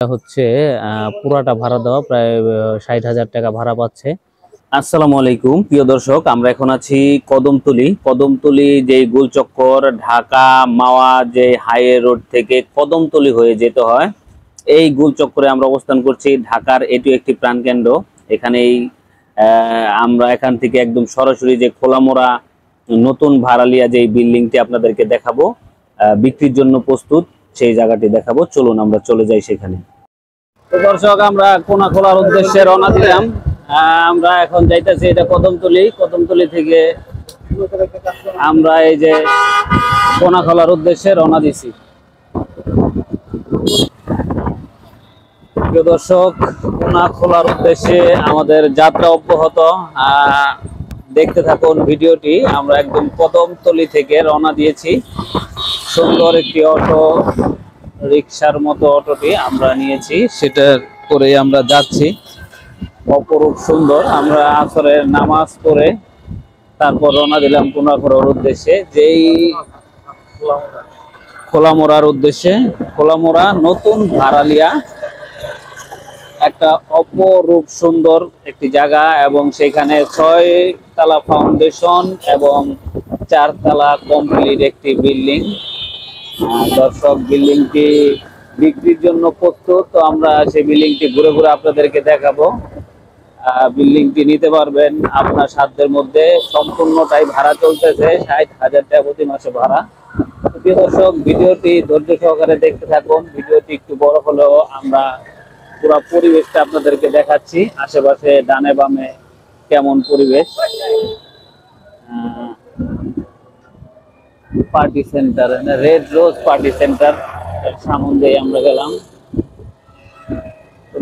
হচ্ছে পুরাটা ভাড়া দেওয়া প্রায় ৬০,০০০ টাকা ভাড়া পাচ্ছে। আসসালামু আলাইকুম প্রিয় দর্শক, আমরা এখন আছি কদমতলি যে গোলচক্কর ঢাকা মাওয়া যে হাইওয়ে রোড থেকে কদমতলি হয়ে যেতে হয়, এই গোলচক্করে আমরা অবস্থান করছি। ঢাকার এটি একটি প্রাণকেন্দ্র। এখানেই আমরা এখান থেকে একদম সরাসরি যে খোলামোড়া নতুন ভাড়ালিয়া যে বিল্ডিংটি আপনাদেরকে দেখাবো, বিক্রির জন্য প্রস্তুত, সেই জায়গাটি দেখাবো। চলুন আমরা চলে যাই সেখানে। তো দর্শক, আমরা কোনা খোলার উদ্দেশ্যে রওনা দিলাম। আমরা এখন যাইতেছি এটা কদমতলি থেকে আমরা এই যে কোনা খোলার উদ্দেশ্যে রওনা দিছি। প্রিয় দর্শক, কোনা খোলার উদ্দেশ্যে আমাদের যাত্রা অব্যাহত। দেখতে থাকুন ভিডিওটি। আমরা একদম কদমতলি থেকে রওনা দিয়েছি। সুন্দর একটি অটো রিক্সার মতো অটোটি আমরা নিয়েছি, সেটা করে আমরা যাচ্ছি। অপরূপ সুন্দর। আমরা আসরের নামাজ পড়ে তারপর রওনা দিলাম কোনাখোলার উদ্দেশ্যে, যেই খোলামোড়ার উদ্দেশ্যে। খোলামোড়া নতুন ভাড়ালিয়া একটা অপরূপ সুন্দর একটি জায়গা, এবং সেখানে 6 তলা ফাউন্ডেশন এবং 4 তলা কমপ্লিট একটি বিল্ডিং। দর্শক, বিল্ডিংটি বিক্রির জন্য প্রস্তুত। তো আমরা সেই বিল্ডিংটি ঘুরে ঘুরে আপনাদেরকে দেখাবো। বিল্ডিংটি নিতে পারবেন আপনার সাধ্যের মধ্যে। সম্পূর্ণটাই ভাড়া চলতেছে, ৬০,০০০ টাকা প্রতি মাসে ভাড়া। প্রিয় দর্শক, ভিডিওটি ধৈর্য সহকারে দেখতে থাকুন। ভিডিওটি একটু বড় হলেও আমরা পুরো পরিবেশটা আপনাদেরকে দেখাচ্ছি। আশেপাশে ডানে বামে কেমন পরিবেশ। Party centre, red rose party centre সামনে আমরা গেলাম।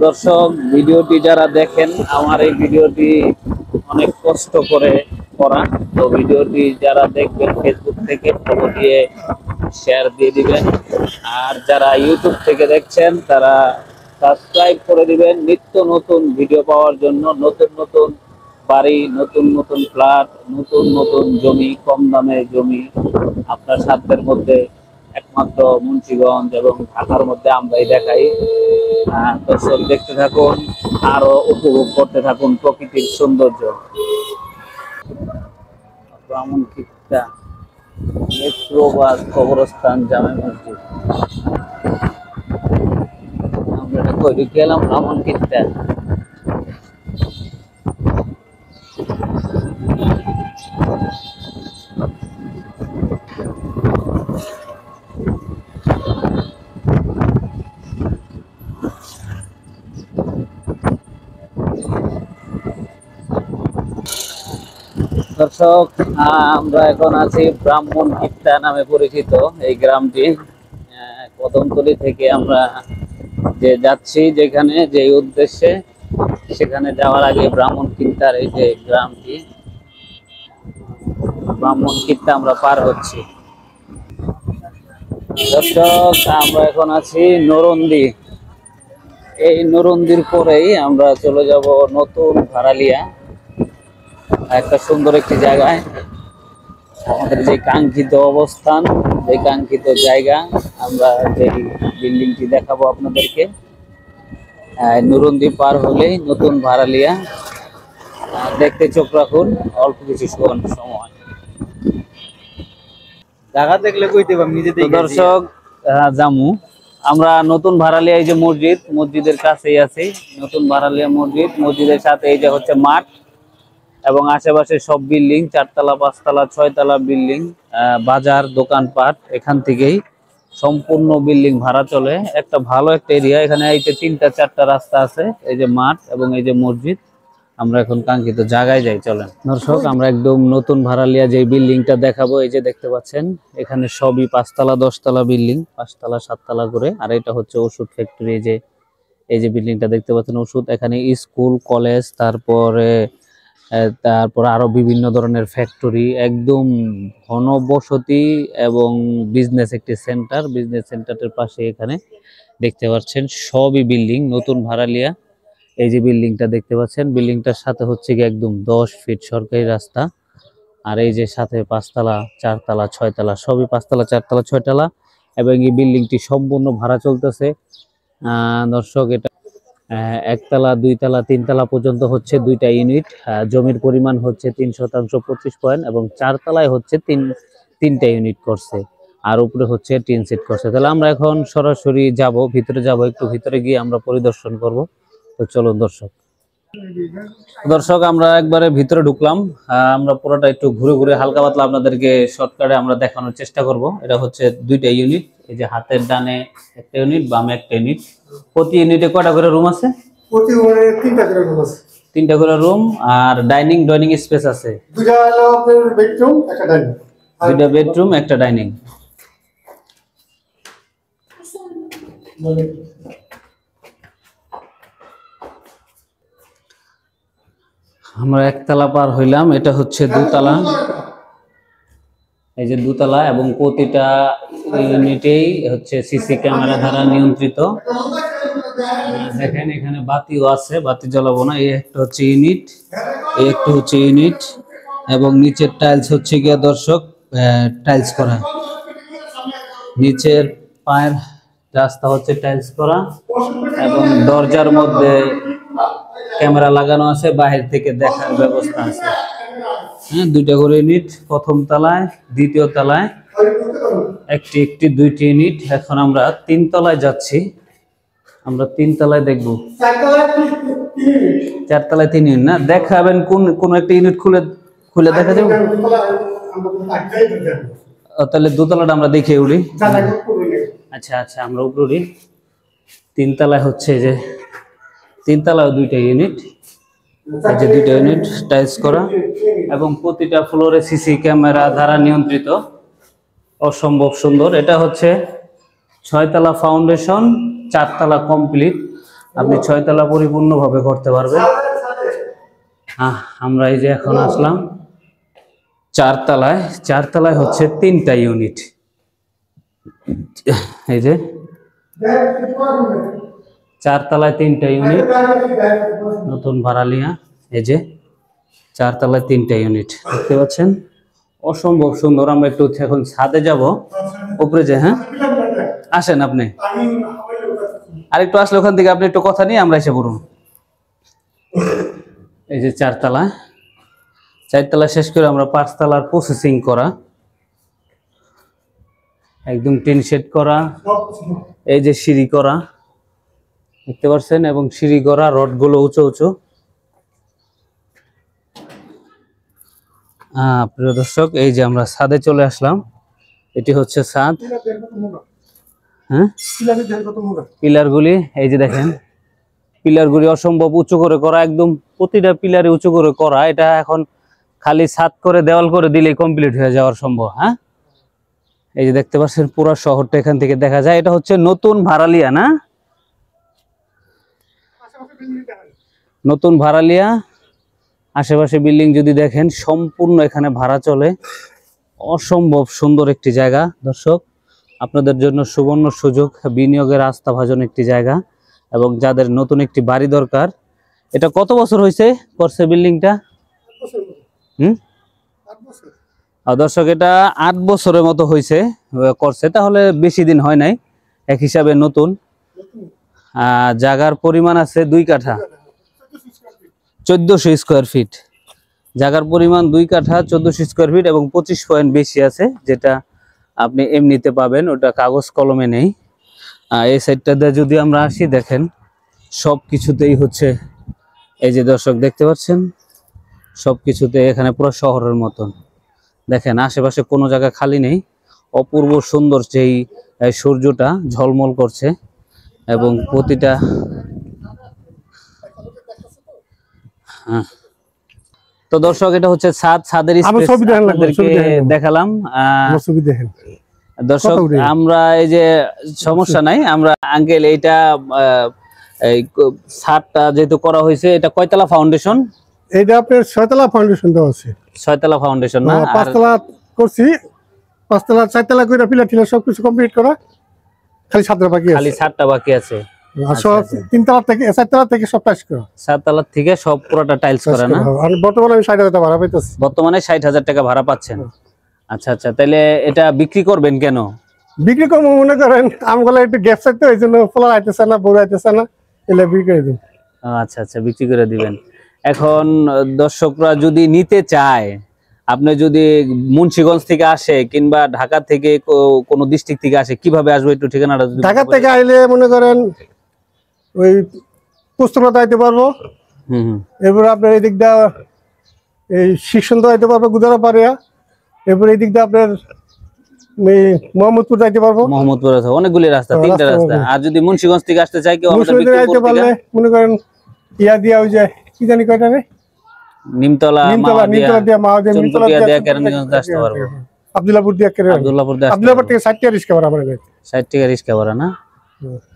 দর্শক, ভিডিওটি যারা দেখেন, আমার এই ভিডিওটি অনেক কষ্ট করে করা। তো ভিডিওটি যারা দেখবেন ফেসবুক থেকে ফলো দিয়ে শেয়ার দিয়ে দিবেন, আর যারা ইউটিউব থেকে দেখছেন তারা সাবস্ক্রাইব করে দিবেন নিত্য নতুন ভিডিও পাওয়ার জন্য। নতুন নতুন বাড়ি, নতুন নতুন ফ্ল্যাট, নতুন নতুন জমি, কম দামে জমি আপনার সাধ্যের মধ্যে একমাত্র মুন্সিগঞ্জ এবং ঢাকার মধ্যে আমরাই দেখাই। দর্শক, দেখতে থাকুন, আরো উপভোগ করতে থাকুন প্রকৃতির সৌন্দর্য। ব্রাহ্মণকিত্তা মেট্রো বাস কবরস্থান জামে মসজিদ। আমরা কই গেলাম ব্রাহ্মণকিত্তা। দর্শক, আমরা এখন আছি ব্রাহ্মণকিত্তা নামে পরিচিত এই গ্রামটি। কদমতলি থেকে আমরা যে যাচ্ছি যেখানে, যে উদ্দেশ্যে, সেখানে যাওয়ার আগে ব্রাহ্মণকিত্তার এই যে গ্রামটি, ব্রাহ্মণকিত্তা আমরা পার হচ্ছি। দর্শক, আমরা এখন আছি নরন্দি। এই নরন্দির পরেই আমরা চলে যাব নতুন ভাড়ালিয়া, একটা সুন্দর একটি জায়গায়। আমাদের যে কাঙ্ক্ষিত অবস্থান, যে কাঙ্ক্ষিত জায়গা, আমরা যে বিল্ডিংটি দেখাবো আপনাদেরকে। নরন্দি পার হলেই নতুন ভাড়ালিয়া। দেখতে চোখ রাখুন, অল্প কিছু সময়। জায়গা দেখলে কইতে পারবো নিজে থেকে। দর্শক, জামু আমরা নতুন ভাড়ালিয়া, এই যে মসজিদের কাছেই আছি নতুন ভাড়ালিয়া মসজিদ। মসজিদের সাথে এই যে হচ্ছে মাঠ এবং আশেপাশে সব বিল্ডিং, 4 তলা 5 তলা 6 তলা বিল্ডিং, বাজার, দোকানপাট। এখান থেকেই সম্পূর্ণ বিল্ডিং ভাড়া চলে। একটা ভালো একটা এরিয়া। এখানে এই যে 3টা 4টা রাস্তা আছে, এই যে মাঠ এবং এই যে মসজিদ। আমরা এখন কাঙ্ক্ষিত জায়গায় যাই, চলেন। দর্শক, আমরা একদম নতুন ভাড়ালিয়া যে বিল্ডিংটা দেখাবো, এই যে দেখতে পাচ্ছেন, এখানে সবই 5 তলা 10 তলা বিল্ডিং, 5 তলা 7 তলা করে। আর এটা হচ্ছে ওষুধ ফ্যাক্টরি। এই যে বিল্ডিংটা দেখতে পাচ্ছেন, ওষুধ। এখানে স্কুল, কলেজ, তারপরে আরো বিভিন্ন ধরনের ফ্যাক্টরি, একদম ঘনবসতি এবং বিজনেস একটি সেন্টার। বিজনেস সেন্টারের পাশে এখানে দেখতে পাচ্ছেন সবই বিল্ডিং, নতুন ভাড়ালিয়া। এই যে বিল্ডিংটা দেখতে পাচ্ছেন, বিল্ডিংটার সাথে হচ্ছে কি একদম 10 ফিট সরকারি রাস্তা। আর এই যে সাথে 5 তলা 4 তলা 6 তলা, সবই 5 তলা 4 তলা 6 তলা। এবং এই বিল্ডিংটি সম্পূর্ণ ভাড়া চলতেছে। দর্শক এটা একতলা, দুইতলা, তিনতলা পর্যন্ত হচ্ছে দুইটা ইউনিট। জমির পরিমাণ হচ্ছে 3% 25 পয়েন্ট এবং চারতলায় হচ্ছে তিনটা ইউনিট করছে, আর উপরে হচ্ছে টিন সেট করছে। তাহলে আমরা এখন সরাসরি যাব, ভিতরে যাব, একটু ভিতরে গিয়ে আমরা পরিদর্শন করব। তো চলুন দর্শক আমরা একবারে ভিতরে ঢুকলাম। আমরা পুরোটা একটু ঘুরে ঘুরে হালকা পাতলা আপনাদেরকে শর্টকাটে আমরা দেখানোর চেষ্টা করব। এটা হচ্ছে দুইটা ইউনিট, এই যে হাতের ডানে একটা ইউনিট, বামে একটা ইউনিট। প্রতি ইউনিটে কয়টা করে রুম আছে? প্রতি রুমে তিনটা করে রুম আছে। তিনটা করে রুম, আর ডাইনিং স্পেস আছে দুইটা হলো আপনার বেডরুম, একটা ডাইনিং। দুইটা বেডরুম, একটা ডাইনিং। আমরা একতলা পার হইলাম, এটা হচ্ছে দোতলা। এই যে দোতলা, এবং প্রতিটা ইউনিটেই হচ্ছে সিসি ক্যামেরা দ্বারা নিয়ন্ত্রিত। দেখেন এখানে বাতিও আছে, বাতি জ্বালাবো না। এই একটা হচ্ছে ইউনিট, এই একটা হচ্ছে ইউনিট, এবং নিচের টাইলস হচ্ছে গিয়া দর্শক টাইলস করা। নিচের পায়ের রাস্তা হচ্ছে টাইলস করা, এবং দরজার মধ্যে ক্যামেরা লাগানো আছে, বাহির থেকে দেখার ব্যবস্থা আছে। হ্যাঁ, দুইটা করে ইউনিট, প্রথম তলায়, দ্বিতীয় তলায় একটি দুইটি ইউনিট। এখন আমরা তিনতলায় যাচ্ছি, আমরা তিনতলায় দেখবো। চারতলায় তিন ইউনিট না, দেখাবেন কোন একটা ইউনিট খুলে দেখা যাবে। তাহলে দোতলাটা আমরা দেখে উঠি। আচ্ছা আমরা উপরে উঠি। তিনতলায় হচ্ছে যে তিনতলায় দুইটা ইউনিট, এই যে দুইটা ইউনিট টাইলস করা, এবং প্রতিটা ফ্লোরে সিসি ক্যামেরা দ্বারা নিয়ন্ত্রিত। অসম্ভব সুন্দর। এটা হচ্ছে 6তলা ফাউন্ডেশন, 4তলা কমপ্লিট। আপনি 6তলা পরিপূর্ণভাবে করতে পারবেন। আমরা এই যে এখন আসলাম চারতলায়। চারতলায় হচ্ছে তিনটা ইউনিট। এই যে চারতলায় তিনটা ইউনিট, নতুন ভাড়ালিয়া। এই যে চারতলায় তিনটা ইউনিট দেখতে পাচ্ছেন, অসম্ভব সুন্দর। আমরা একটু এখন ছাদে যাব, উপরে যে। হ্যাঁ, আসেন আপনি আরেকটু আসলে ওখান থেকে আপনি একটু কথা নিয়ে আমরা এসে পড়ুন। এই যে চারতলা শেষ করে আমরা 5তলার প্রসেসিং করা, একদম টিন শেড করা। এই যে সিঁড়ি করা দেখতে পাচ্ছেন, এবং সিঁড়ি করা, রডগুলো উঁচু উঁচু। প্রিয় দর্শক, এই যে আমরা ছাদে চলে আসলাম। এটি হচ্ছে ছাদ। হ্যাঁ, পিলারগুলি এই যে দেখেন, পিলারগুলি অসম্ভব উঁচু করে করা, একদম প্রতিটা পিলারে উঁচু করে করা। এটা এখন খালি ছাদ করে দেওয়াল করে দিলেই কমপ্লিট হয়ে যাওয়ার সম্ভব। হ্যাঁ, এই যে দেখতে পাচ্ছেন পুরো শহরটা এখান থেকে দেখা যায়। এটা হচ্ছে নতুন ভাড়ালিয়া না? নতুন ভাড়ালিয়া। আশেপাশে বিল্ডিং যদি দেখেন, সম্পূর্ণ এখানে ভাড়া চলে। অসম্ভব সুন্দর একটি জায়গা দর্শক, আপনাদের জন্য সুবর্ণ সুযোগ, বিনিয়োগের আস্থাভাজন একটি জায়গা। এবং যাদের নতুন একটি বাড়ি দরকার। এটা কত বছর হয়েছে করছে বিল্ডিংটা? দর্শক এটা 8 বছরের মতো হয়েছে করছে, তাহলে বেশি দিন হয় নাই এক হিসাবে নতুন। জায়গার পরিমাণ আছে 2 কাঠা, 1400 স্কোয়ার ফিট। জায়গার পরিমাণ 2 কাঠা, 1400 স্কোয়ার ফিট, এবং 25 পয়েন্ট বেশি আছে, যেটা আপনি এমনিতে পাবেন, ওটা কাগজ কলমে নেই। এই সাইডটাতে যদি আমরা আসি, দেখেন সব কিছুতেই হচ্ছে, এই যে দর্শক দেখতে পাচ্ছেন, সব কিছুতে এখানে পুরো শহরের মতন। দেখেন আশেপাশে কোনো জায়গা খালি নেই। অপূর্ব সুন্দর যেই সূর্যটা ঝলমল করছে, এবং প্রতিটা তো দর্শক এটা হচ্ছে ছাদের দেখালাম। দর্শক আমরা এই যে সমস্যা নাই, আমরা আঙ্কেল এইটা ছাদটা যেহেতু করা হয়েছে, এটা কয়তলা ফাউন্ডেশন? এটা আপনার 6তলা ফাউন্ডেশন দেওয়া আছে। 6তলা ফাউন্ডেশন না? 5তলা করছি, 5তলা 4তলা কইরা পিলার টিলার সবকিছু কমপ্লিট করা, খালি ছাদটা বাকি আছে। খালি ছাদটা বাকি আছে। সব 3তলা থেকে 4তলা থেকে সব টাইলস করা। 4তলা থেকে সব পুরোটা টাইলস করা না? আর বর্তমানে আমি 60,000 টাকা ভাড়া পাইতেছি। বর্তমানে 60,000 টাকা ভাড়া পাচ্ছেন। আচ্ছা, তাহলে এটা বিক্রি করবেন কেন? বিক্রি করবো মনে করেন আমগুলো একটু গ্যাপ থাকতো এই জন্য ফোলা আইতেছে না, বড় আইতেছে না, এলে বিক্রি করে দেবো। আচ্ছা আচ্ছা, বিক্রি করে দিবেন। এখন দর্শকরা যদি নিতে চায়, আপনি যদি মুন্সিগঞ্জ থেকে আসে কিংবা ঢাকা থেকে কোনো ডিস্ট্রিক্ট থেকে আসে, কিভাবে আসবে একটু ঠিকানাটা যদি ঢাকা থেকে আইলে মনে করেন ওই পুস্তকতা আইতে পারবো, হুম। এরপর আপনার এই দিক দিয়ে এই শিক্ষণ আইতে পারবো গুদারা পাড়িয়া, এরপর এই দিক দিয়ে আপনার এই মোহাম্মদপুর যাইতে পারবো। মোহাম্মদপুর আছে অনেকগুলি রাস্তা, তিনটা রাস্তা। আর যদি মুন্সিগঞ্জ থেকে আসতে চাই কেউ, আমাদের মুন্সিগঞ্জ আইতে বিক্রমপুর পারলে থেকে মনে করেন ইয়া দিয়া ওই যে কি জানি কয়টা রে, নিমতলা নিমতলা দিয়া মাওয়া দিয়া নিমতলা চুনপুটিয়া দিয়া দিয়ে কেরানীগঞ্জ আসতে পারবো। আব্দুল্লাহপুর দিয়া কেরে, আব্দুল্লাহপুর দিয়ে আসতে আব্দুল্লাহপুর থেকে 60 টাকা রিস্কা ভাড়া আমার কাছে। 60 টাকা রিস্কা ভাড়া না?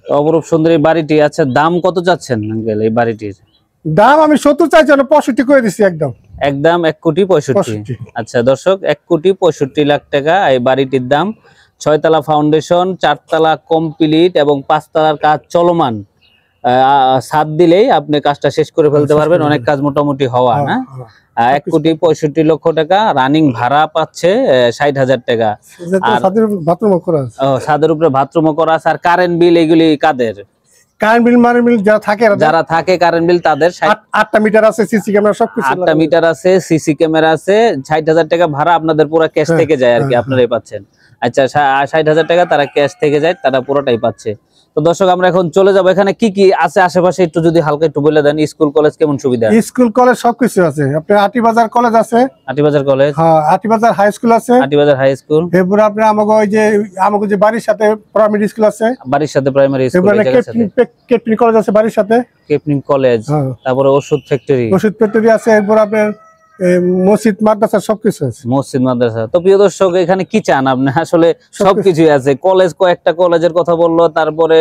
তো অপরূপ সুন্দর এই বাড়িটি। আচ্ছা, দাম কত চাচ্ছেন আঙ্কেল এই বাড়িটির? দাম আমি 70 চাইছি, 65 করে দিছি একদম। একদম 1,65,00,000। আচ্ছা দর্শক, 1,65,00,000 টাকা এই বাড়িটির দাম। 6 তলা ফাউন্ডেশন, 4 তলা কমপ্লিট এবং 5 তলার কাজ চলমান। ছাদ দিলেই আপনি কাজটা শেষ করে ফেলতে পারবেন, অনেক কাজ মোটামুটি হওয়া না। 1,65,00,000 টাকা রানিং ভাড়া পাচ্ছে 60,000 টাকা। আর ছাদের বাথরুম করা আছে, ছাদের উপরে বাথরুমও করা আছে। আর কারেন্ট বিল এগুলি কাদের? কারেন্ট বিল মারেন্ট বিল যারা থাকে কারেন্ট বিল তাদের 8টা মিটার আছে, সিসি ক্যামেরা সবকিছু, 8টা মিটার আছে, সিসি ক্যামেরা আছে। 60,000 টাকা ভাড়া আপনাদের পুরো ক্যাশ থেকে যায় আর কি, আপনারাই পাচ্ছেন। আচ্ছা, 60,000 টাকা তারা ক্যাশ থেকে যায়, তারা পুরোটাই পাচ্ছে। তো দর্শক, আমরা এখন চলে যাবো এখানে কি কি আছে আশেপাশে একটু যদি হালকা একটু বলে দেন। স্কুল কলেজ কেমন সুবিধা? স্কুল কলেজ সবকিছু আছে। আপনার আটিবাজার কলেজ আছে, আটিবাজার কলেজ, হ্যাঁ আটিবাজার হাই স্কুল আছে, আটিবাজার হাই স্কুল। এরপর আপনার আমাকে যে বাড়ির সাথে প্রাইমারি স্কুল আছে, বাড়ির সাথে প্রাইমারি স্কুল, কেপনি কলেজ আছে বাড়ির সাথে, কেপনি কলেজ। তারপরে ওষুধ ফ্যাক্টরি আছে, এরপর আপনার মসজিদ মাদ্রাসা সবকিছু আছে। মসজিদ মাদ্রাসা। তো প্রিয় দর্শক, এখানে কি চান আপনি? আসলে সবকিছুই আছে। কলেজ, কয়েকটা কলেজের কথা বললো, তারপরে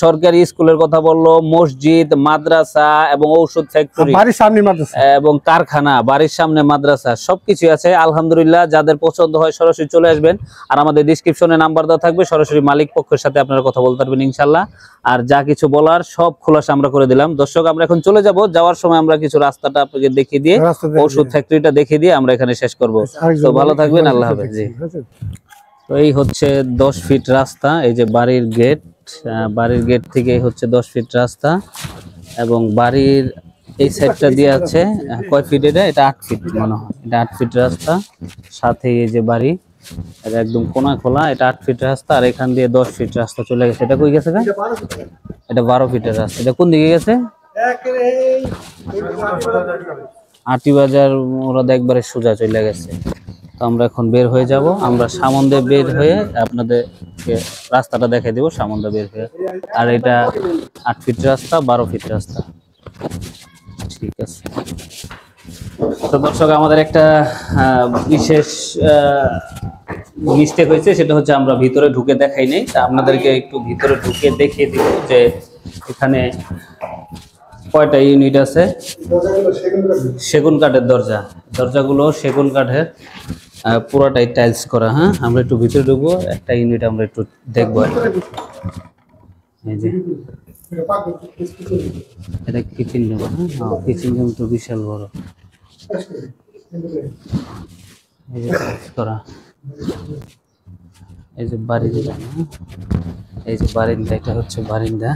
সরকারি স্কুলের কথা বললো, মসজিদ, মাদ্রাসা এবং ঔষধ ফ্যাক্টরি, বাড়ির সামনে মাদ্রাসা এবং কারখানা, বাড়ির সামনে মাদ্রাসা, সবকিছু আছে আলহামদুলিল্লাহ। যাদের পছন্দ হয় সরাসরি চলে আসবেন। আর আমাদের ডিসক্রিপশনে নাম্বার দেওয়া থাকবে, সরাসরি মালিক পক্ষের সাথে আপনারা কথা বলতে পারবেন ইনশাল্লাহ। আর যা কিছু বলার সব খোলাসা আমরা করে দিলাম। দর্শক, আমরা এখন চলে যাব। যাওয়ার সময় আমরা কিছু রাস্তাটা আপনাকে দেখিয়ে দিয়ে, ওষুধ ফ্যাক্টরিটা দেখিয়ে দিয়ে আমরা এখানে শেষ করব। তো ভালো থাকবেন, আল্লাহ হাফেজ। জি, তো এই হচ্ছে 10 ফিট রাস্তা। এই যে বাড়ির গেট, বাড়ির গেট থেকে হচ্ছে 10 ফিট রাস্তা এবং বাড়ির এই সাইডটা দিয়ে আছে কয় ফিট? এটা 8 ফিট মনে হয়। এটা 8 ফিট রাস্তা, সাথে এই যে বাড়ি, এটা একদম কোনা খোলা। এটা 8 ফিট রাস্তা, আর এখান দিয়ে 10 ফিট রাস্তা চলে গেছে। এটা কই গেছে? এটা 12 ফিটের রাস্তা। এটা কোন দিকে গেছে? আটিবাজার ওরা একবারে সোজা চলে গেছে। তো আমরা এখন বের হয়ে যাব। আমরা সামন্দে বের হয়ে আপনাদেরকে রাস্তাটা দেখাই দেবো, সামন্দে বের হয়ে। আর এটা 8 ফিট রাস্তা, 12 ফিট রাস্তা। ঠিক আছে। তো দর্শক, আমাদের একটা বিশেষ মিস্টেক হয়েছে, সেটা হচ্ছে আমরা ভিতরে ঢুকে দেখাই নাই। তা আপনাদেরকে একটু ভিতরে ঢুকে দেখিয়ে দিব যে এখানে কয়টা ইউনিট আছে। সেগুন কাঠের দরজা, দরজাগুলো সেগুন কাঠের, পুরোটাই টাইলস করা। হ্যাঁ, আমরা একটু ভিতরে ঢুকবো, একটা ইউনিট আমরা একটু দেখবো। এই যে এটা কিচেন রুম। হ্যাঁ, কিচেন রুম তো বিশাল বড়। এই যে টাইলস করা, এই যে বারিন্দা, এই যে বারিন্দা, এটা হচ্ছে বারিন্দা।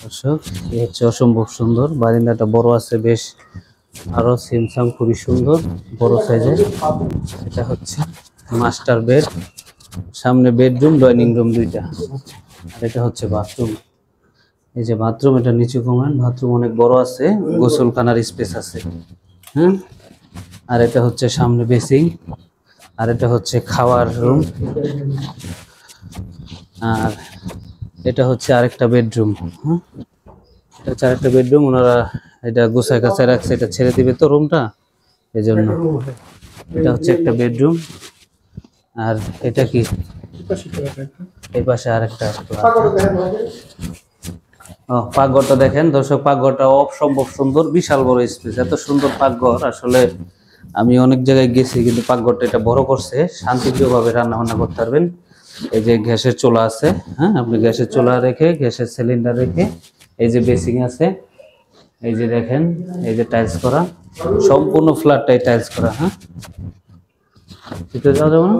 দর্শক, এই হচ্ছে অসম্ভব সুন্দর বারিন্দাটা, বড় আছে বেশ, আরো সিমসাম, খুবই সুন্দর বড় সাইজের। এটা হচ্ছে মাস্টার বেড, সামনে বেডরুম, ডাইনিং রুম দুইটা। আর এটা হচ্ছে বাথরুম। এই যে বাথরুম, এটা নিচু কমান, বাথরুম অনেক বড় আছে, গোসলখানার স্পেস আছে। হ্যাঁ, আর এটা হচ্ছে সামনে বেসিং, আর এটা হচ্ছে খাওয়ার রুম, আর এটা হচ্ছে আরেকটা বেডরুম। হ্যাঁ, এটা হচ্ছে আরেকটা বেডরুম। ওনারা এটা গোছায় কাছায় রাখছে, এটা ছেড়ে দিবে তো রুমটা, এই জন্য। এটা হচ্ছে একটা বেডরুম। আর এটা কি? এই পাশে আরেকটা। পাকঘরটা দেখেন দর্শক, পাকঘরটা অসম্ভব সুন্দর, বিশাল বড় স্পেস। এত সুন্দর পাকঘর আসলে আমি অনেক জায়গায় গেছি, কিন্তু পাকঘরটা এটা বড় করছে, শান্তিপ্রিয়ভাবে রান্না বান্না করতে পারবেন। এই যে গ্যাসের চুলা আছে। হ্যাঁ, আপনি গ্যাসের চুলা রেখে, গ্যাসের সিলিন্ডার রেখে, এই যে বেসিং আছে, এই যে দেখেন, এই যে টাইলস করা, সম্পূর্ণ ফ্ল্যাটটাই টাইলস করা। হ্যাঁ, ভিতরে যাওয়া যাবে না?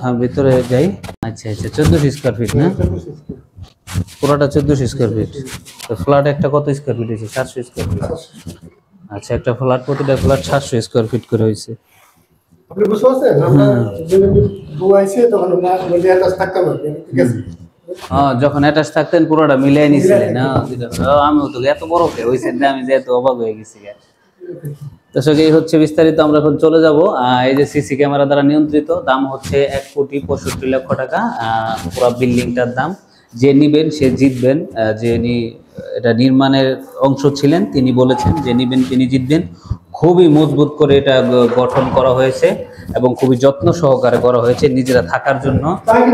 হ্যাঁ ভিতরে যাই। আচ্ছা আচ্ছা 1400 স্কয়ার ফিট না, পুরোটা 1400 স্কয়ার ফিট। তো ফ্ল্যাট একটা কত স্কয়ার ফিট হয়েছে? 700 স্কয়ার ফিট। আচ্ছা একটা ফ্ল্যাট, প্রতিটা ফ্ল্যাট 700 স্কয়ার ফিট করে হয়েছে। আপনি বুঝতে পারছেন? আমরা যখন বুয়াইছে তখন মানে একটা থাকতাম না, ঠিক আছে? হ্যাঁ যখন অ্যাটাচ থাকতেন পুরোটা মিলিয়ে নিছিলেন না? আমিও তো এত বড় হয়েছে না, আমি যে এত অবাক হয়ে গেছি। দর্শক এই হচ্ছে বিস্তারিত, আমরা এখন চলে যাব। এই যে সিসি ক্যামেরা দ্বারা নিয়ন্ত্রিত, দাম হচ্ছে 1,65,00,000 টাকা পুরো বিল্ডিংটার দাম। যে নিবেন সে জিতবেন। যিনি এটা নির্মাণের অংশ ছিলেন তিনি বলেছেন যে নিবেন তিনি জিতবেন। খুবই মজবুত করে এটা গঠন করা হয়েছে এবং খুবই যত্ন সহকারে করা হয়েছে। নিজেরা থাকার জন্য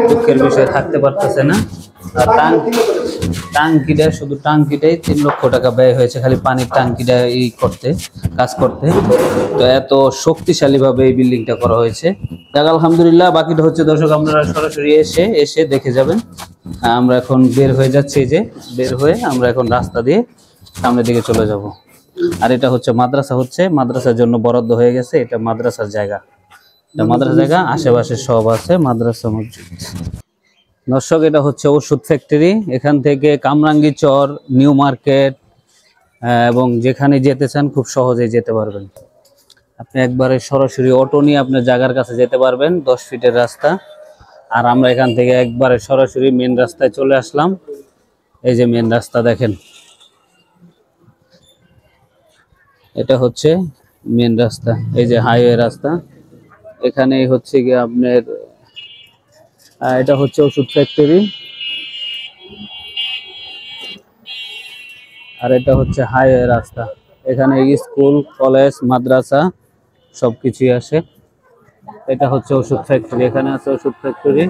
দুঃখের বিষয়ে থাকতে পারতেছে না। টাঙ্কিটা, শুধু টাঙ্কিটাই 3 লক্ষ টাকা ব্যয় হয়েছে, খালি পানির টাঙ্কিটা এই করতে, কাজ করতে। তো এত শক্তিশালী ভাবে এই বিল্ডিংটা করা হয়েছে। যাক আলহামদুলিল্লাহ। বাকিটা হচ্ছে দর্শক আপনারা সরাসরি এসে দেখে যাবেন। আমরা এখন বের হয়ে যাচ্ছি, যে বের হয়ে আমরা এখন রাস্তা দিয়ে সামনের দিকে চলে যাব। আর এটা হচ্ছে মাদ্রাসা, মাদ্রাসার জন্য বরাদ্দ হয়ে গেছে। এটা মাদ্রাসার জায়গা, এটা মাদ্রাসার জায়গা, আশেপাশে সব আছে মাদ্রাসা মসজিদ। দর্শক এটা হচ্ছে ওষুধ ফ্যাক্টরি। এখান থেকে কামরাঙ্গি চর, নিউ মার্কেট এবং যেখানে যেতে চান খুব সহজেই যেতে পারবেন। আপনি একবারে সরাসরি অটো নিয়ে আপনার জায়গার কাছে যেতে পারবেন, 10 ফিটের রাস্তা। আর আমরা এখান থেকে একবারে সরাসরি মেন রাস্তায় চলে আসলাম। এই যে মেন রাস্তা দেখেন, এটা হচ্ছে মেন রাস্তা, এই যে হাইওয়ে রাস্তা। এখানেই হচ্ছে গিয়ে আপনার এটা হচ্ছে ওষুধ ফ্যাক্টরি, আর এটা হচ্ছে হাইওয়ে রাস্তা। এখানে স্কুল, কলেজ, মাদ্রাসা সবকিছুই আসে। এটা হচ্ছে ওষুধ ফ্যাক্টরি, এখানে আছে ওষুধ ফ্যাক্টরি।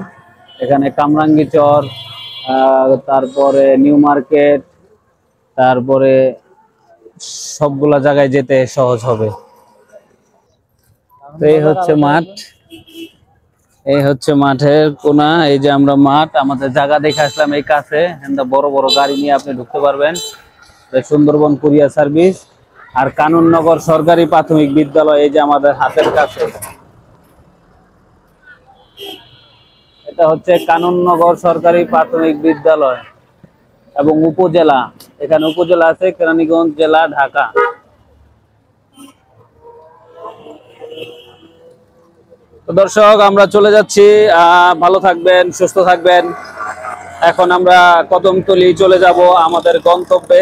এখানে কামরাঙ্গি চর, তারপরে নিউ মার্কেট, তারপরে সবগুলা জায়গায় যেতে সহজ হবে। তো এই হচ্ছে মাঠ, এই হচ্ছে মাঠের কোনা। এই যে আমরা মাঠ, আমাদের জায়গা দেখে আসলাম এই কাছে। বড় বড় গাড়ি নিয়ে আপনি ঢুকতে পারবেন। সুন্দরবন কুরিয়ার সার্ভিস আর কানুননগর সরকারি প্রাথমিক বিদ্যালয় এই যে আমাদের হাতের কাছে। এটা হচ্ছে কানুননগর সরকারি প্রাথমিক বিদ্যালয় এবং উপজেলা। এখানে উপজেলা আছে কেরানীগঞ্জ জেলা, ঢাকা। তো দর্শক আমরা চলে যাচ্ছি, ভালো থাকবেন, সুস্থ থাকবেন। এখন আমরা কদমতলী চলে যাব আমাদের গন্তব্যে।